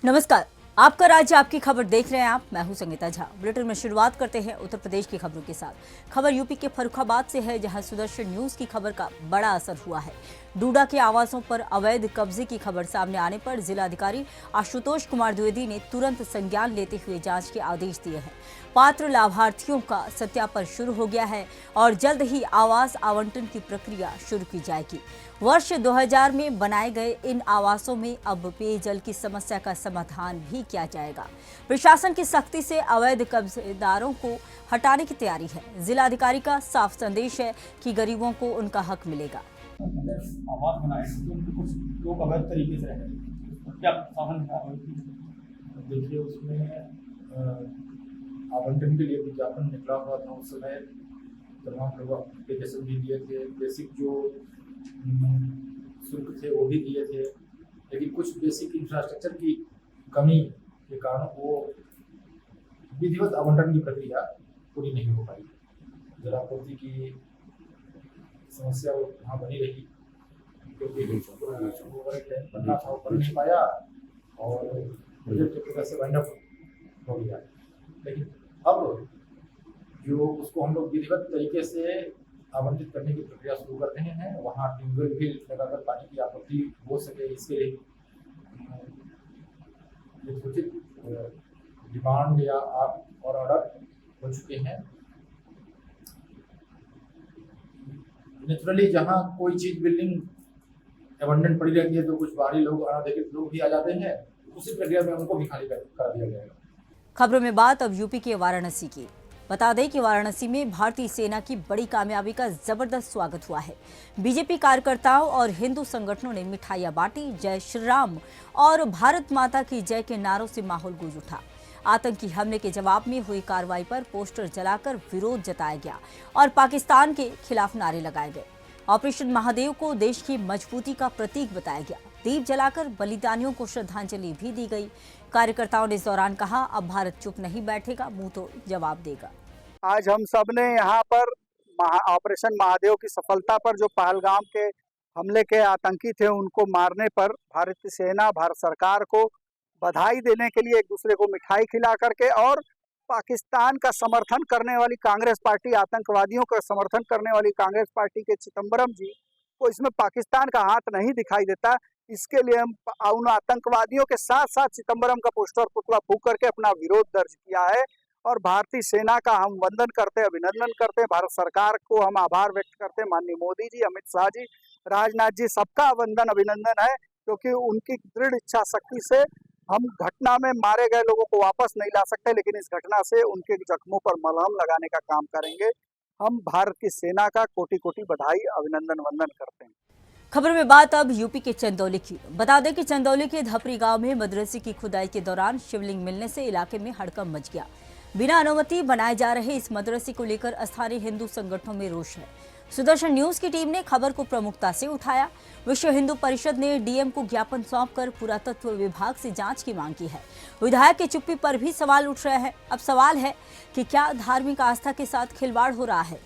नमस्कार, आपका राज्य आपकी खबर देख रहे हैं आप। मैं हूं संगीता झा। बुलेटिन में शुरुआत करते हैं उत्तर प्रदेश की खबरों के साथ। खबर यूपी के फर्रुखाबाद से है, जहां सुदर्शन न्यूज की खबर का बड़ा असर हुआ है। डूडा के आवासों पर अवैध कब्जे की खबर सामने आने पर जिलाधिकारी आशुतोष कुमार द्विवेदी ने तुरंत संज्ञान लेते हुए जांच के आदेश दिए हैं। पात्र लाभार्थियों का सत्यापन शुरू हो गया है और जल्द ही आवास आवंटन की प्रक्रिया शुरू की जाएगी। वर्ष 2000 में बनाए गए इन आवासों में अब पेयजल की समस्या का समाधान भी किया जाएगा। प्रशासन की सख्ती से अवैध कब्जेदारों को हटाने की तैयारी है। जिलाधिकारी का साफ संदेश है कि गरीबों को उनका हक मिलेगा। आवास बनाए तो उनके कुछ लोग अवैध तरीके से रह रहे हैं, क्या साधन है? देखिए, उसमें आवंटन के लिए विज्ञापन निकला हुआ था। उस समय तमाम लोग एप्लीकेशन भी दिए थे, बेसिक जो शुल्क थे वो भी दिए थे, लेकिन कुछ बेसिक इंफ्रास्ट्रक्चर की कमी के कारण वो विधिवत आवंटन की प्रक्रिया पूरी नहीं हो पाई। जलापूर्ति की समस्या वहाँ बनी रही, क्योंकि ओवर टैंक बनना था, वो बन नहीं पाया और प्रोजेक्ट की वजह से वाइंड अप हो गया। लेकिन अब जो उसको हम लोग विधिवत तरीके से आवंटित करने की प्रक्रिया शुरू कर रहे हैं, वहाँ ट्यूबवेल भी लगाकर पानी की आपूर्ति हो सके, इसके लिए उचित डिमांड या आप और ऑर्डर हो चुके हैं। नेचुरली जहाँ कोई चीज बिल्डिंग एबंडेंट पड़ी रहती है तो कुछ बाहरी लोग, अनाधिकृत लोग भी आ जाते हैं, उसी प्रक्रिया में उनको भी खाली कर दिया जाएगा। खबरों में बात अब यूपी के वाराणसी की। बता दें कि वाराणसी में भारतीय सेना की बड़ी कामयाबी का जबरदस्त स्वागत हुआ है। बीजेपी कार्यकर्ताओं और हिंदू संगठनों ने मिठाइयां बांटी, जय श्री राम और भारत माता की जय के नारों से माहौल गूंज उठा। आतंकी हमले के जवाब में हुई कार्रवाई पर पोस्टर जलाकर विरोध जताया गया और पाकिस्तान के खिलाफ नारे लगाए गए। ऑपरेशन महादेव को देश की मजबूती का प्रतीक बताया गया। दीप जलाकर बलिदानियों को श्रद्धांजलि भी दी गई। कार्यकर्ताओं ने इस दौरान कहा, अब भारत चुप नहीं बैठेगा, मुंह तो जवाब देगा। आज हम सब ने यहाँ पर ऑपरेशन महादेव की सफलता पर, जो पहलगाम के हमले के आतंकी थे उनको मारने पर, भारतीय सेना, भारत सरकार को बधाई देने के लिए एक दूसरे को मिठाई खिला करके और पाकिस्तान का समर्थन करने वाली कांग्रेस पार्टी, आतंकवादियों का समर्थन करने वाली कांग्रेस पार्टी के चिदंबरम जी को इसमें पाकिस्तान का हाथ नहीं दिखाई देता, इसके लिए हम उन आतंकवादियों के साथ साथ चिदंबरम का पोस्टर पुतला फूंक करके अपना विरोध दर्ज किया है। और भारतीय सेना का हम वंदन करते हैं, अभिनंदन करते हैं। भारत सरकार को हम आभार व्यक्त करते हैं। माननीय मोदी जी, अमित शाह जी, राजनाथ जी, सबका वंदन अभिनंदन है, क्योंकि उनकी दृढ़ इच्छा शक्ति से हम घटना में मारे गए लोगों को वापस नहीं ला सकते, लेकिन इस घटना से उनके जख्मों पर मलहम लगाने का काम करेंगे। हम भारत की सेना का कोटि कोटि बधाई, अभिनंदन, वंदन करते हैं। खबर में बात अब यूपी के चंदौली की। बता दें कि चंदौली के धपरी गांव में मदरसे की खुदाई के दौरान शिवलिंग मिलने से इलाके में हड़कंप मच गया। बिना अनुमति बनाए जा रहे इस मदरसे को लेकर स्थानीय हिंदू संगठनों में रोष है। सुदर्शन न्यूज की टीम ने खबर को प्रमुखता से उठाया। विश्व हिंदू परिषद ने डीएम को ज्ञापन सौंपकर पुरातत्व विभाग से जांच की मांग की है। विधायक की चुप्पी पर भी सवाल उठ रहे हैं। अब सवाल है कि क्या धार्मिक आस्था के साथ खिलवाड़ हो रहा है?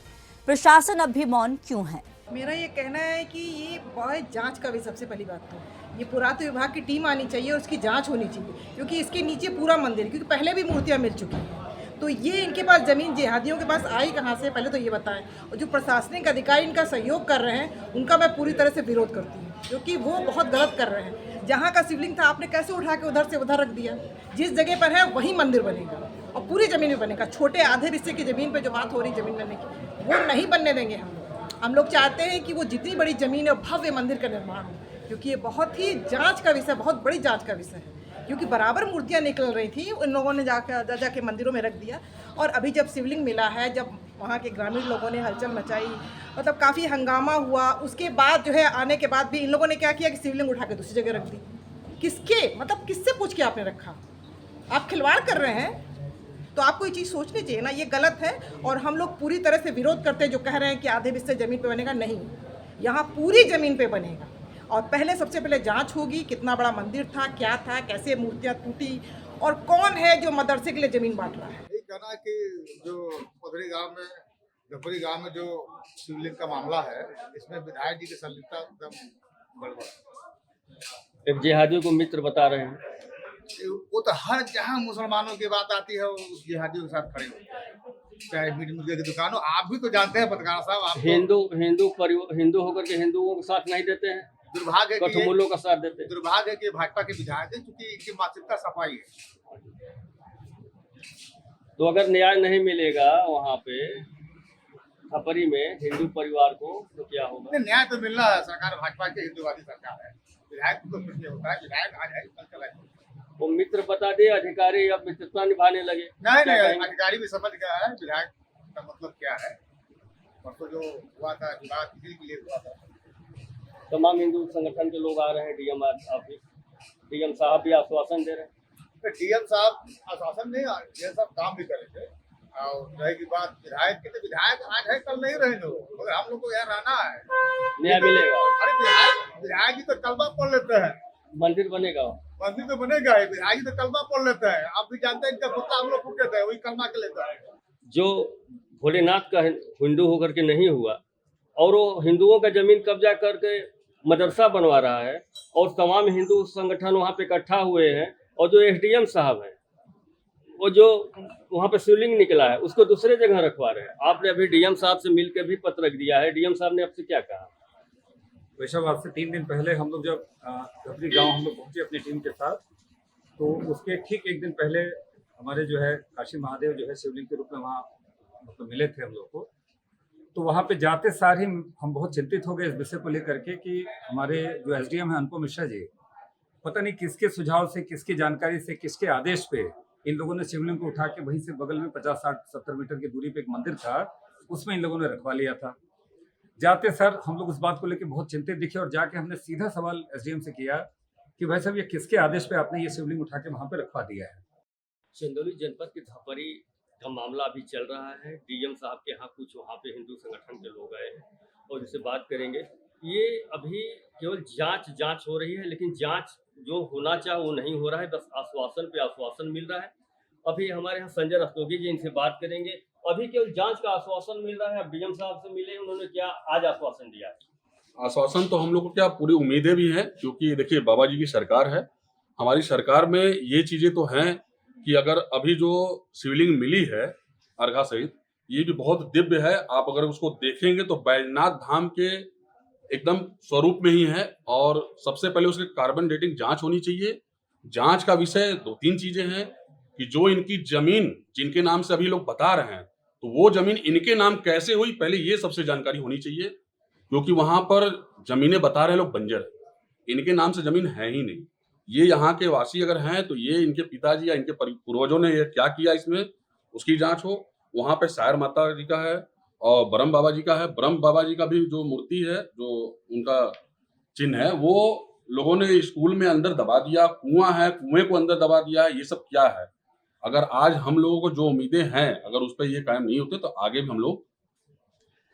प्रशासन अब भी मौन क्यों है? मेरा ये कहना है कि ये बहुत जांच का भी, सबसे पहली बात तो ये पुरातत्व विभाग की टीम आनी चाहिए और उसकी जांच होनी चाहिए, क्योंकि इसके नीचे पूरा मंदिर, क्योंकि पहले भी मूर्तियां मिल चुकी हैं, तो ये इनके पास ज़मीन जिहादियों के पास आई कहाँ से, पहले तो ये बताएं। और जो प्रशासनिक अधिकारी इनका सहयोग कर रहे हैं उनका मैं पूरी तरह से विरोध करती हूँ, क्योंकि वो बहुत गलत कर रहे हैं। जहाँ का शिवलिंग था आपने कैसे उठा के उधर से उधर रख दिया? जिस जगह पर है वहीं मंदिर बनेगा और पूरी ज़मीन में बनेगा। छोटे आधे हिस्से की ज़मीन पर जो बात हो रही ज़मीन बनने की, वो नहीं बनने देंगे हम लोग चाहते हैं कि वो जितनी बड़ी ज़मीन है भव्य मंदिर का निर्माण हो, क्योंकि ये बहुत ही जांच का विषय, बहुत बड़ी जांच का विषय है। क्योंकि बराबर मूर्तियां निकल रही थी, उन लोगों ने जाके मंदिरों में रख दिया। और अभी जब शिवलिंग मिला है, जब वहाँ के ग्रामीण लोगों ने हलचल मचाई, मतलब काफ़ी हंगामा हुआ, उसके बाद जो है आने के बाद भी इन लोगों ने क्या किया कि शिवलिंग उठा के दूसरी जगह रख दी। किसके, मतलब किससे पूछ के आपने रखा? आप खिलवाड़ कर रहे हैं, तो आपको ये चीज़ सोचनी चाहिए ना, ये गलत है। और हम लोग पूरी तरह से विरोध करते हैं जो कह रहे हैं कि आधे हिस्से ज़मीन पे बनेगा। नहीं, यहाँ पूरी ज़मीन पे बनेगा और पहले सबसे पहले जांच होगी, कितना बड़ा मंदिर था, क्या था, कैसे मूर्तियाँ टूटी और कौन है जो मदरसे के लिए ज़मीन बांट रहा है। यही कहना है कि जो धपरी गांव में जो शिवलिंग का मामला है, इसमें विधायक जी की संलिप्तता एकदम गड़बड़। जिहादियों को मित्र बता रहे हैं। वो तो हर जहाँ मुसलमानों की बात आती है वो जिहादियों के साथ खड़े होते हैं। चाहे मीट मुर्गे की दुकान हो, आप भी तो जानते हैं पत्रकार साहब, आप हिंदू होकर के हिंदुओं का साथ नहीं देते हैं, दुर्भाग्य है कि कठमुल्लों का साथ देते हैं। दुर्भाग्य है कि भाजपा के विधायक है, क्योंकि इनकी मानसिकता सफाई है। तो अगर न्याय नहीं मिलेगा वहाँ पे खपरी में हिंदू परिवार को तो क्या होगा? नहीं, न्याय तो मिलना है। सरकार भाजपा की हिंदुवादी सरकार है, विधायक को कुछ नहीं होता है, विधायक आज है कल चला जाए। वो मित्र बता दे, अधिकारी अब मित्रता निभाने लगे। नहीं क्या नहीं, कहेंगे? अधिकारी भी समझ गया है विधायक का मतलब क्या है। परसों जो हुआ था विवाद किसी के लिए हुआ था। तमाम हिंदू संगठन के लोग आ रहे हैं, डीएम साहब भी आश्वासन दे रहे हैं। डीएम साहब आश्वासन नहीं, डीएम साहब काम भी करेंगे। और रहेगी बात विधायक की, तो विधायक आज है कल नहीं रहेंगे वो, मगर हम लोग को यहाँ रहना है, न्याय मिलेगा। अरे विधायक ही तो कलमा पढ़ लेते हैं, मंदिर बनेगा। मंदिर तो बनेगा ही। विधायक ही तो कलमा पढ़ लेते हैं। आप भी जानते हैं इनका कुत्ता हम लोग फूके थे, वही कलमा के लेता है। जो भोलेनाथ का हिंदू होकर के नहीं हुआ और वो हिंदुओं का जमीन कब्जा करके मदरसा बनवा रहा है और तमाम हिंदू संगठन वहाँ पे इकट्ठा हुए हैं, और जो एसडीएम साहब हैं वो जो वहाँ पे शिवलिंग निकला है उसको दूसरे जगह रखवा रहे हैं। आपने अभी डीएम साहब से मिलकर भी पत्र रख दिया है, डीएम साहब ने आपसे क्या कहा? वैसे आज से 3 दिन पहले हम लोग जब धपरी गांव हम लोग पहुंचे अपनी टीम के साथ, तो उसके ठीक 1 दिन पहले हमारे जो है काशी महादेव जो है शिवलिंग के रूप में वहाँ मतलब मिले थे हम लोग को। तो वहाँ पे जाते सार ही हम बहुत चिंतित हो गए इस विषय को लेकर के कि हमारे जो एसडीएम हैं अनुपम मिश्रा जी, पता नहीं किसके सुझाव से, किसकी जानकारी से, किसके आदेश पे इन लोगों ने शिवलिंग को उठा के वहीं से बगल में 50-60-70 मीटर की दूरी पे एक मंदिर था, उसमें इन लोगों ने रखवा लिया था। जाते सर हम लोग उस बात को लेकर बहुत चिंतित दिखे और जाके हमने सीधा सवाल एसडीएम से किया कि भाई साहब ये किसके आदेश पे आपने ये शिवलिंग उठा के वहाँ पे रखवा दिया है। चंदौली जनपद के धपरी का मामला अभी चल रहा है। डीएम साहब के यहाँ कुछ वहाँ पे हिंदू संगठन के लोग आए हैं और जिससे बात करेंगे। ये अभी केवल जांच हो रही है, लेकिन जांच जो होना चाहे वो नहीं हो रहा है, बस आश्वासन पे आश्वासन मिल रहा है। अभी हमारे यहाँ संजय रस्तोगी जी, इनसे बात करेंगे। अभी केवल जांच का आश्वासन मिल रहा है। अब डीएम साहब से मिले, उन्होंने क्या आज आश्वासन दिया है? आश्वासन तो हम लोग को क्या पूरी उम्मीदें भी हैं, क्योंकि देखिए बाबा जी की सरकार है। हमारी सरकार में ये चीजें तो हैं कि अगर अभी जो शिवलिंग मिली है अर्घा सहित, ये भी बहुत दिव्य है। आप अगर उसको देखेंगे तो बैजनाथ धाम के एकदम स्वरूप में ही है। और सबसे पहले उसके कार्बन डेटिंग जांच होनी चाहिए। जांच का विषय 2-3 चीजें हैं कि जो इनकी जमीन जिनके नाम से अभी लोग बता रहे हैं, तो वो जमीन इनके नाम कैसे हुई, पहले ये सबसे जानकारी होनी चाहिए। क्योंकि वहां पर जमीनें बता रहे लोग बंजर है, इनके नाम से जमीन है ही नहीं। ये यहाँ के वासी अगर हैं तो ये इनके पिताजी या इनके पूर्वजों ने ये क्या किया इसमें, उसकी जांच हो। वहां पे सायर माता जी का है और ब्रह्म बाबा जी का है। ब्रह्म बाबा जी का भी जो मूर्ति है, जो उनका चिन्ह है, वो लोगों ने स्कूल में अंदर दबा दिया। कुआं है, कुएं को अंदर दबा दिया। ये सब क्या है? अगर आज हम लोगों को जो उम्मीदें हैं, अगर उस पर ये कायम नहीं होते तो आगे भी हम लोग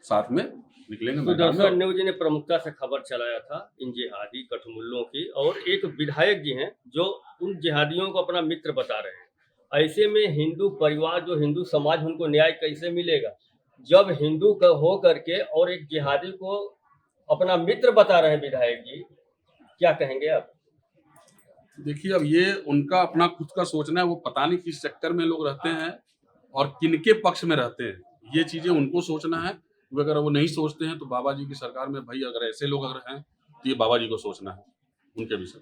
साथ में निकलेंगे। सुदर्शन न्यूज ने प्रमुखता से खबर चलाया था इन जिहादी कठमुल्लों की, और एक विधायक जी हैं जो उन जिहादियों को अपना मित्र बता रहे हैं। ऐसे में हिंदू परिवार, जो हिंदू समाज, उनको न्याय कैसे मिलेगा जब हिंदू का हो करके और एक जिहादी को अपना मित्र बता रहे हैं विधायक जी? क्या कहेंगे आप? देखिए, अब ये उनका अपना खुद का सोचना है। वो पता नहीं किस सेक्टर में लोग रहते हैं और किनके पक्ष में रहते हैं, ये चीजें उनको सोचना है। अगर वो नहीं सोचते हैं तो बाबा जी की सरकार में भाई अगर ऐसे लोग अगर हैं तो ये बाबा जी को सोचना है उनके विषय।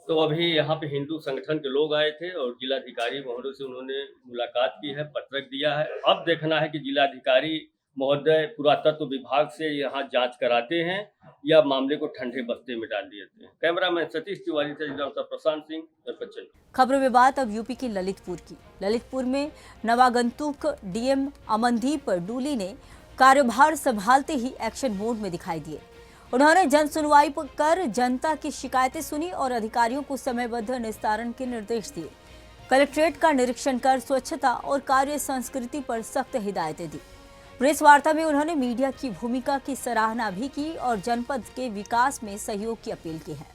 तो अभी यहाँ पे हिंदू संगठन के लोग आए थे और जिलाधिकारी महोदय से उन्होंने मुलाकात की है, पत्रक दिया है। अब देखना है कि जिलाधिकारी महोदय पुरातत्व विभाग से यहाँ जांच कराते हैं या मामले को ठंडे बस्ते में डाल देते हैं। कैमरामैन सतीश तिवारी से प्रशांत सिंह, दर्पण। खबरों में बात अब यूपी के ललितपुर की। ललितपुर में नवागंतुक डीएम अमनदीप डूली ने कार्यभार संभालते ही एक्शन मोड में दिखाई दिए। उन्होंने जन सुनवाई कर जनता की शिकायतें सुनी और अधिकारियों को समयबद्ध निस्तारण के निर्देश दिए। कलेक्ट्रेट का निरीक्षण कर स्वच्छता और कार्य संस्कृति पर सख्त हिदायतें दी। प्रेस वार्ता में उन्होंने मीडिया की भूमिका की सराहना भी की और जनपद के विकास में सहयोग की अपील की है।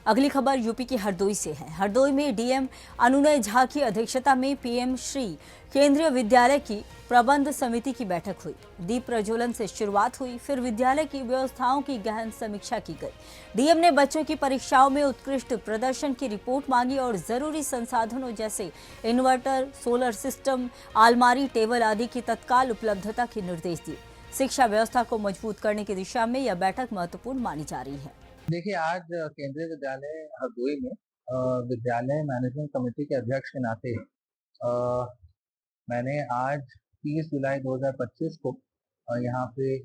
अगली खबर यूपी के हरदोई से है। हरदोई में डीएम अनुनय झा की अध्यक्षता में पीएम श्री केंद्रीय विद्यालय की प्रबंध समिति की बैठक हुई। दीप प्रज्वलन से शुरुआत हुई, फिर विद्यालय की व्यवस्थाओं की गहन समीक्षा की गई। डीएम ने बच्चों की परीक्षाओं में उत्कृष्ट प्रदर्शन की रिपोर्ट मांगी और जरूरी संसाधनों जैसे इन्वर्टर, सोलर सिस्टम, अलमारी, टेबल आदि की तत्काल उपलब्धता के निर्देश दिए। शिक्षा व्यवस्था को मजबूत करने की दिशा में यह बैठक महत्वपूर्ण मानी जा रही है। देखिए, आज केंद्रीय विद्यालय हरदोई में विद्यालय मैनेजमेंट कमेटी के अध्यक्ष के नाते मैंने आज 30 जुलाई 2025 को यहाँ पे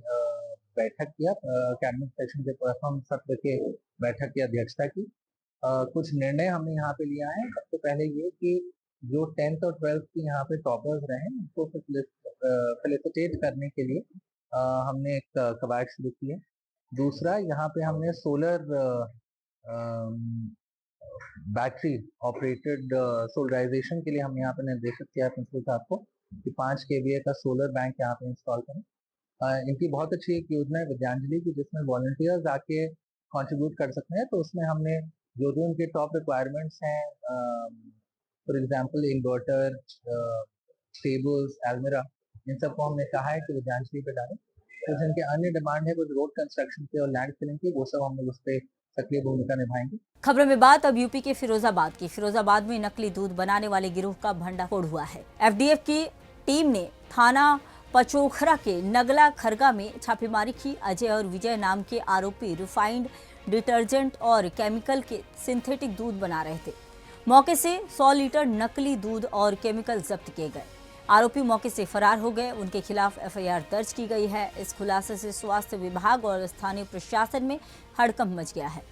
बैठक किया। कैबिनेट सेशन के प्रथम सत्र के बैठक की अध्यक्षता की। कुछ निर्णय हमने यहाँ पे लिया है। सबसे पहले ये कि जो 10th और 12th की यहाँ पे टॉपर्स रहे उनको फेलिसिटेट करने के लिए हमने एक कवायद शुरू की है। दूसरा, यहाँ पे हमने सोलर बैटरी ऑपरेटेड सोलराइजेशन के लिए हम यहाँ पे निर्देशित किया है प्रिंसिपल साहब को कि 5 kVA का सोलर बैंक यहाँ पे इंस्टॉल करें। इनकी बहुत अच्छी एक योजना है विद्यांजलि की, जिसमें वॉलंटियर्स आके कंट्रीब्यूट कर सकते हैं। तो उसमें हमने जो जो उनके टॉप रिक्वायरमेंट्स हैं, फॉर एग्जांपल इन्वर्टर, टेबल्स, अलमीरा, इन सबको हमने कहा है कि विद्यांजलि पे डालें। कुछ इनके अन्य डिमांड है, कुछ रोड कंस्ट्रक्शन के और लैंड फिलिंग की, वो सब हम लोग उस पर सक्रिय भूमिका निभाएंगे। खबरों में बात अब यूपी के फिरोजाबाद की। फिरोजाबाद में नकली दूध बनाने वाले गिरोह का भंडाफोड़ हुआ है। एफडीएफ की टीम ने थाना पचोखरा के नगला खरगा में छापेमारी की। अजय और विजय नाम के आरोपी रिफाइंड डिटर्जेंट और केमिकल के सिंथेटिक दूध बना रहे थे। मौके से 100 लीटर नकली दूध और केमिकल जब्त किए गए। आरोपी मौके से फरार हो गए। उनके खिलाफ एफआईआर दर्ज की गई है। इस खुलासे से स्वास्थ्य विभाग और स्थानीय प्रशासन में हड़कंप मच गया है।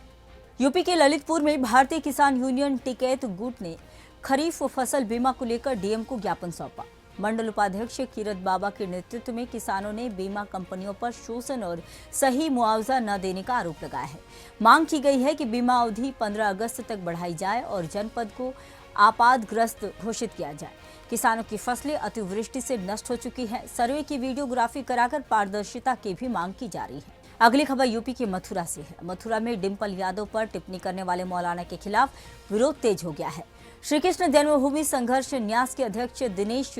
यूपी के ललितपुर में भारतीय किसान यूनियन टिकैत गुट ने खरीफ फसल बीमा को लेकर डीएम को ज्ञापन सौंपा। मंडल उपाध्यक्ष कीरत बाबा के नेतृत्व में किसानों ने बीमा कंपनियों पर शोषण और सही मुआवजा न देने का आरोप लगाया है। मांग की गई है कि बीमा अवधि 15 अगस्त तक बढ़ाई जाए और जनपद को आपातग्रस्त घोषित किया जाए। किसानों की फसलें अतिवृष्टि से नष्ट हो चुकी है। सर्वे की वीडियोग्राफी कराकर पारदर्शिता की भी मांग की जा रही है। अगली खबर यूपी के मथुरा से है। मथुरा में डिम्पल यादव पर टिप्पणी करने वाले मौलाना के खिलाफ विरोध तेज हो गया है। श्री कृष्ण जन्मभूमि संघर्ष न्यास के अध्यक्ष दिनेश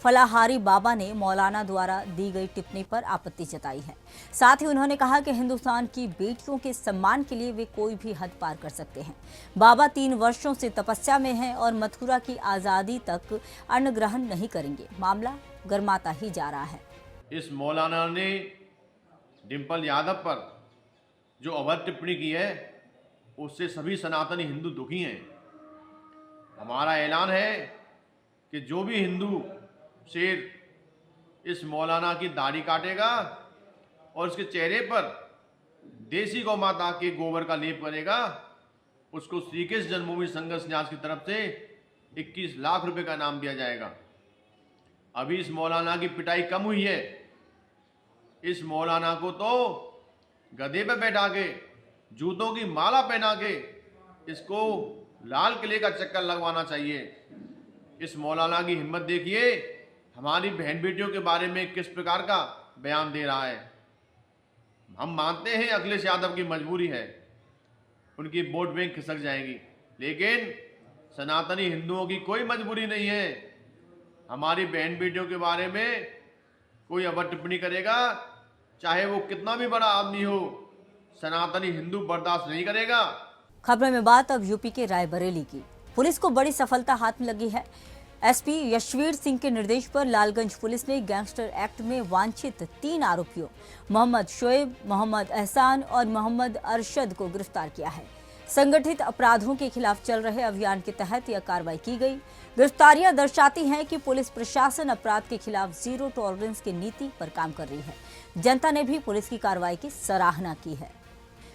फलाहारी बाबा ने मौलाना द्वारा दी गई टिप्पणी पर आपत्ति जताई है। साथ ही उन्होंने कहा कि हिंदुस्तान की बेटियों के सम्मान के लिए वे कोई भी हद पार कर सकते हैं। बाबा 3 वर्षों से तपस्या में हैं और मथुरा की आजादी तक अन्न ग्रहण नहीं करेंगे। मामला गर्माता ही जा रहा है। इस मौलाना ने डिम्पल यादव पर जो अभद्र टिप्पणी की है, उससे सभी सनातनी हिंदू दुखी हैं। हमारा ऐलान है कि जो भी हिंदू शेर इस मौलाना की दाढ़ी काटेगा और उसके चेहरे पर देसी गौ माता के गोबर का लेप करेगा, उसको श्री कृष्ण जन्मभूमि संघर्ष न्यास की तरफ से 21 लाख रुपए का इनाम दिया जाएगा। अभी इस मौलाना की पिटाई कम हुई है। इस मौलाना को तो गधे पे बैठा के, जूतों की माला पहना के इसको लाल किले का चक्कर लगवाना चाहिए। इस मौलाना की हिम्मत देखिए, हमारी बहन बेटियों के बारे में किस प्रकार का बयान दे रहा है। हम मानते हैं अखिलेश यादव की मजबूरी है, उनकी वोट बैंक खिसक जाएगी, लेकिन सनातनी हिंदुओं की कोई मजबूरी नहीं है। हमारी बहन बेटियों के बारे में कोई अभद्र टिप्पणी करेगा, चाहे वो कितना भी बड़ा आदमी हो, सनातनी हिंदू बर्दाश्त नहीं करेगा। खबर में बात अब यूपी के रायबरेली की। पुलिस को बड़ी सफलता हाथ में लगी है। एसपी यशवीर सिंह के निर्देश पर लालगंज पुलिस ने गैंगस्टर एक्ट में वांछित 3 आरोपियों मोहम्मद शोएब, मोहम्मद एहसान और मोहम्मद अरशद को गिरफ्तार किया है। संगठित अपराधों के खिलाफ चल रहे अभियान के तहत यह कार्रवाई की गई। गिरफ्तारियां दर्शाती हैं कि पुलिस प्रशासन अपराध के खिलाफ जीरो टॉलरेंस की नीति पर काम कर रही है। जनता ने भी पुलिस की कार्रवाई की सराहना की है।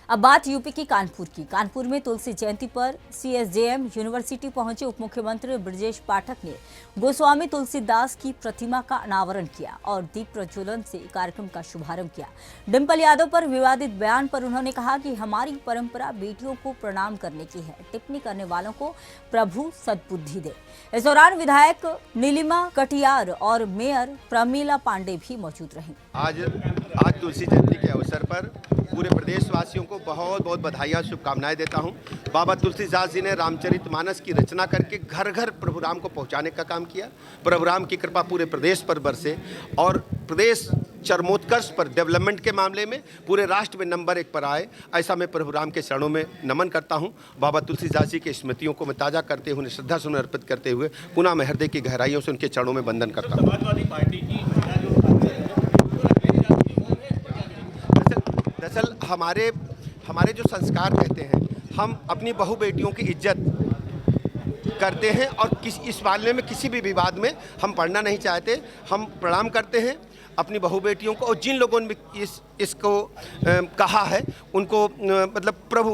अब बात यूपी की कानपुर की। कानपुर में तुलसी जयंती पर सीएसजेएम यूनिवर्सिटी पहुंचे उप मुख्यमंत्री ब्रजेश पाठक ने गोस्वामी तुलसीदास की प्रतिमा का अनावरण किया और दीप प्रज्वलन से कार्यक्रम का शुभारंभ किया। डिम्पल यादव पर विवादित बयान पर उन्होंने कहा कि हमारी परंपरा बेटियों को प्रणाम करने की है। टिप्पणी करने वालों को प्रभु सद्बुद्धि दे। इस दौरान विधायक नीलिमा कटियार और मेयर प्रमीला पांडे भी मौजूद रहीं। आज तुलसी जयंती के अवसर पर पूरे प्रदेशवासियों को बहुत बहुत बधाइयाँ शुभकामनाएं देता हूं। बाबा तुलसीदास जी ने रामचरितमानस की रचना करके घर घर प्रभु राम को पहुंचाने का काम किया। प्रभु राम की कृपा पूरे प्रदेश पर बरसे और प्रदेश चरमोत्कर्ष पर डेवलपमेंट के मामले में पूरे राष्ट्र में नंबर 1 पर आए, ऐसा मैं प्रभु राम के चरणों में नमन करता हूं। बाबा तुलसीदास जी की स्मृतियों को मैं ताज़ा करते हुए, उन्हें श्रद्धा सुमन अर्पित करते हुए पुनः मैं हृदय की गहराइयों से उनके चरणों में वंदन करता हूं। दरअसल हमारे जो संस्कार कहते हैं, हम अपनी बहू बेटियों की इज्जत करते हैं और इस मामले में किसी भी विवाद में हम पड़ना नहीं चाहते। हम प्रणाम करते हैं अपनी बहू बेटियों को, और जिन लोगों ने इसको कहा है उनको मतलब प्रभु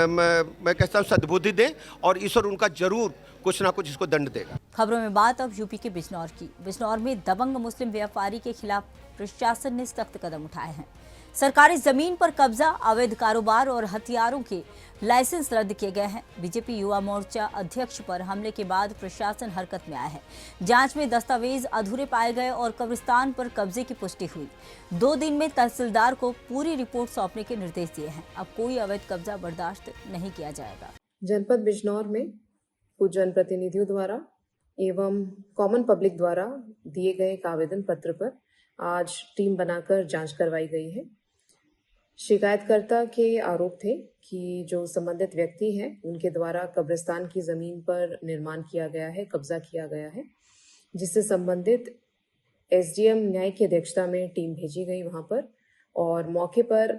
मैं कहता हूँ सद्बुद्धि दें और ईश्वर उनका जरूर कुछ ना कुछ इसको दंड देगा। खबरों में बात अब यूपी के बिजनौर की। बिजनौर में दबंग मुस्लिम व्यापारी के खिलाफ प्रशासन ने सख्त कदम उठाए हैं। सरकारी जमीन पर कब्जा, अवैध कारोबार और हथियारों के लाइसेंस रद्द किए गए हैं। बीजेपी युवा मोर्चा अध्यक्ष पर हमले के बाद प्रशासन हरकत में आया है। जांच में दस्तावेज अधूरे पाए गए और कब्रिस्तान पर कब्जे की पुष्टि हुई। 2 दिन में तहसीलदार को पूरी रिपोर्ट सौंपने के निर्देश दिए हैं। अब कोई अवैध कब्जा बर्दाश्त नहीं किया जाएगा। जनपद बिजनौर में कुछ जनप्रतिनिधियों द्वारा एवं कॉमन पब्लिक द्वारा दिए गए एक आवेदन पत्र पर आज टीम बनाकर जांच करवाई गई है। शिकायतकर्ता के आरोप थे कि जो संबंधित व्यक्ति हैं उनके द्वारा कब्रिस्तान की ज़मीन पर निर्माण किया गया है, कब्जा किया गया है, जिससे संबंधित एसडीएम न्याय की अध्यक्षता में टीम भेजी गई वहां पर, और मौके पर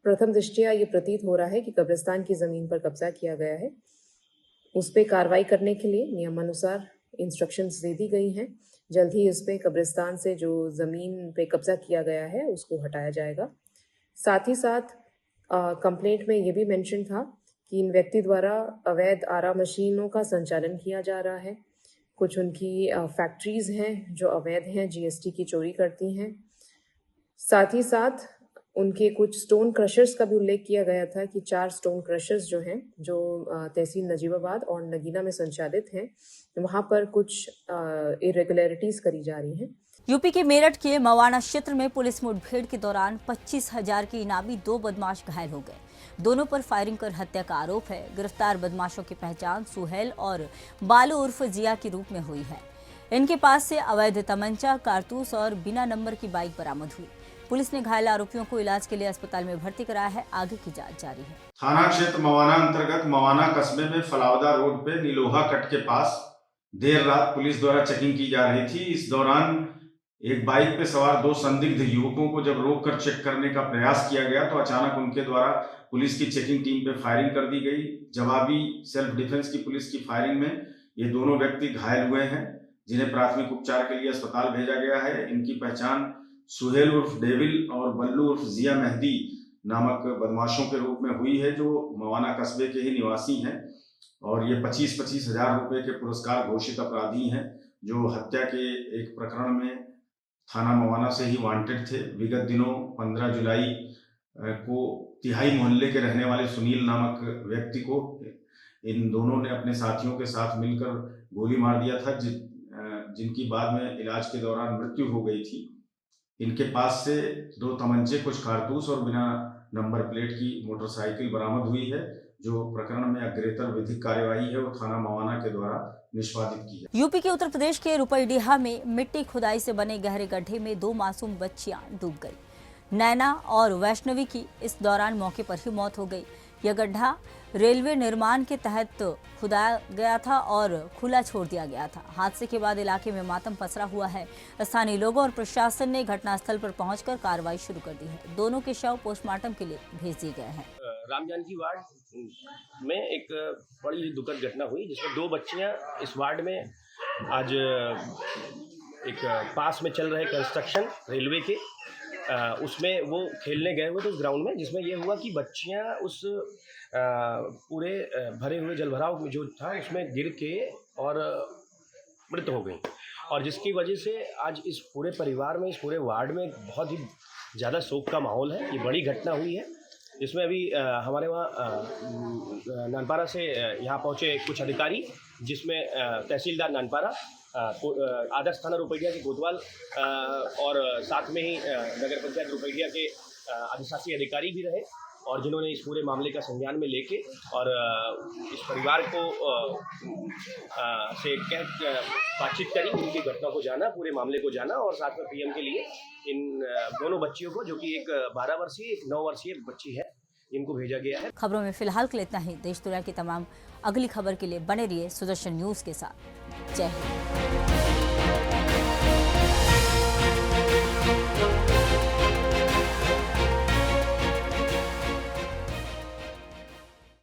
प्रथम दृष्टया ये प्रतीत हो रहा है कि कब्रिस्तान की ज़मीन पर कब्जा किया गया है। उस पर कार्रवाई करने के लिए नियमानुसार इंस्ट्रक्शंस दे दी गई हैं। जल्द ही इस पे कब्रिस्तान से जो ज़मीन पे कब्जा किया गया है उसको हटाया जाएगा। साथ ही साथ कंप्लेंट में ये भी मेंशन था कि इन व्यक्ति द्वारा अवैध आरा मशीनों का संचालन किया जा रहा है। कुछ उनकी फैक्ट्रीज हैं जो अवैध हैं, जीएसटी की चोरी करती हैं। साथ ही साथ उनके कुछ स्टोन क्रशर्स का भी उल्लेख किया गया था कि 4 स्टोन क्रशर्स जो हैं जो तहसील नजीबाबाद और नगीना में संचालित हैं, वहाँ पर कुछ इरेगुलरिटीज़ करी जा रही हैं। यूपी के मेरठ के मवाना क्षेत्र में पुलिस मुठभेड़ के दौरान 25,000 के इनामी 2 बदमाश घायल हो गए। दोनों पर फायरिंग कर हत्या का आरोप है। गिरफ्तार बदमाशों की पहचान सुहेल और बालू उर्फ जिया के रूप में हुई है। इनके पास से अवैध तमंचा, कारतूस और बिना नंबर की बाइक बरामद हुई। पुलिस ने घायल आरोपियों को इलाज के लिए अस्पताल में भर्ती कराया है। आगे की जांच जारी है। थाना क्षेत्र मवाना अंतर्गत मवाना कस्बे में फलावदा रोड पे नीलोहा कट के पास देर रात पुलिस द्वारा चेकिंग की जा रही थी। इस दौरान एक बाइक पे सवार 2 संदिग्ध युवकों को जब रोककर चेक करने का प्रयास किया गया तो अचानक उनके द्वारा पुलिस की चेकिंग टीम पे फायरिंग कर दी गई। जवाबी सेल्फ डिफेंस की पुलिस की फायरिंग में ये दोनों व्यक्ति घायल हुए हैं, जिन्हें प्राथमिक उपचार के लिए अस्पताल भेजा गया है। इनकी पहचान सुहेल उर्फ डेविल और बल्लू उर्फ जिया मेहदी नामक बदमाशों के रूप में हुई है, जो मवाना कस्बे के ही निवासी हैं और ये 25-25 हजार रुपए के पुरस्कार घोषित अपराधी हैं, जो हत्या के एक प्रकरण में थाना मवाना से ही वांटेड थे। विगत दिनों 15 जुलाई को तिहाई मोहल्ले के रहने वाले सुनील नामक व्यक्ति को इन दोनों ने अपने साथियों के साथ मिलकर गोली मार दिया था, जिनकी बाद में इलाज के दौरान मृत्यु हो गई थी। इनके पास से 2 तमंचे, कुछ कारतूस और बिना नंबर प्लेट की मोटरसाइकिल बरामद हुई है। जो प्रकरण में अग्रेतर विधिक कार्यवाही है वो थाना मवाना के द्वारा निष्पादित की है। यूपी के उत्तर प्रदेश के रुपईडीहा में मिट्टी खुदाई से बने गहरे गड्ढे में 2 मासूम बच्चियां डूब गई। नैना और वैष्णवी की इस दौरान मौके पर ही मौत हो गई। यह गड्ढा रेलवे निर्माण के तहत खुदाया गया था और खुला छोड़ दिया गया था। हादसे के बाद इलाके में मातम पसरा हुआ है। स्थानीय लोगों और प्रशासन ने घटनास्थल पर पहुंचकर कार्रवाई शुरू कर दी है। दोनों के शव पोस्टमार्टम के लिए भेज दिए गए हैं। रामजानकी वार्ड में एक बड़ी ही दुखद घटना हुई, जिसमें 2 बच्चियां इस वार्ड में आज एक पास में चल रहे कंस्ट्रक्शन रेलवे के उसमें वो खेलने गए हुए थे उस ग्राउंड में, जिसमें ये हुआ कि बच्चियां उस पूरे भरे हुए जलभराव में जो था उसमें गिर के और मृत हो गई, और जिसकी वजह से आज इस पूरे परिवार में, इस पूरे वार्ड में बहुत ही ज़्यादा शोक का माहौल है। ये बड़ी घटना हुई है, जिसमें अभी हमारे वहाँ नानपारा से यहाँ पहुँचे कुछ अधिकारी, जिसमें तहसीलदार नानपारा, आदर्श थाना रुपईडीहा के कोतवाल और साथ में ही नगर पंचायत रुपईडीहा के अधिशासी अधिकारी भी रहे और जिन्होंने इस पूरे मामले का संज्ञान में लेके और इस परिवार को से बातचीत करी, उनकी घटना को जाना, पूरे मामले को जाना और साथ में पीएम के लिए इन दोनों बच्चियों को, जो कि एक 12 वर्षीय एक 9 वर्षीय बच्ची है, इनको भेजा गया है। खबरों में फिलहाल के लिए इतना ही। देश दुनिया की तमाम अगली खबर के लिए बने रहिए सुदर्शन न्यूज के साथ। जय हिंद।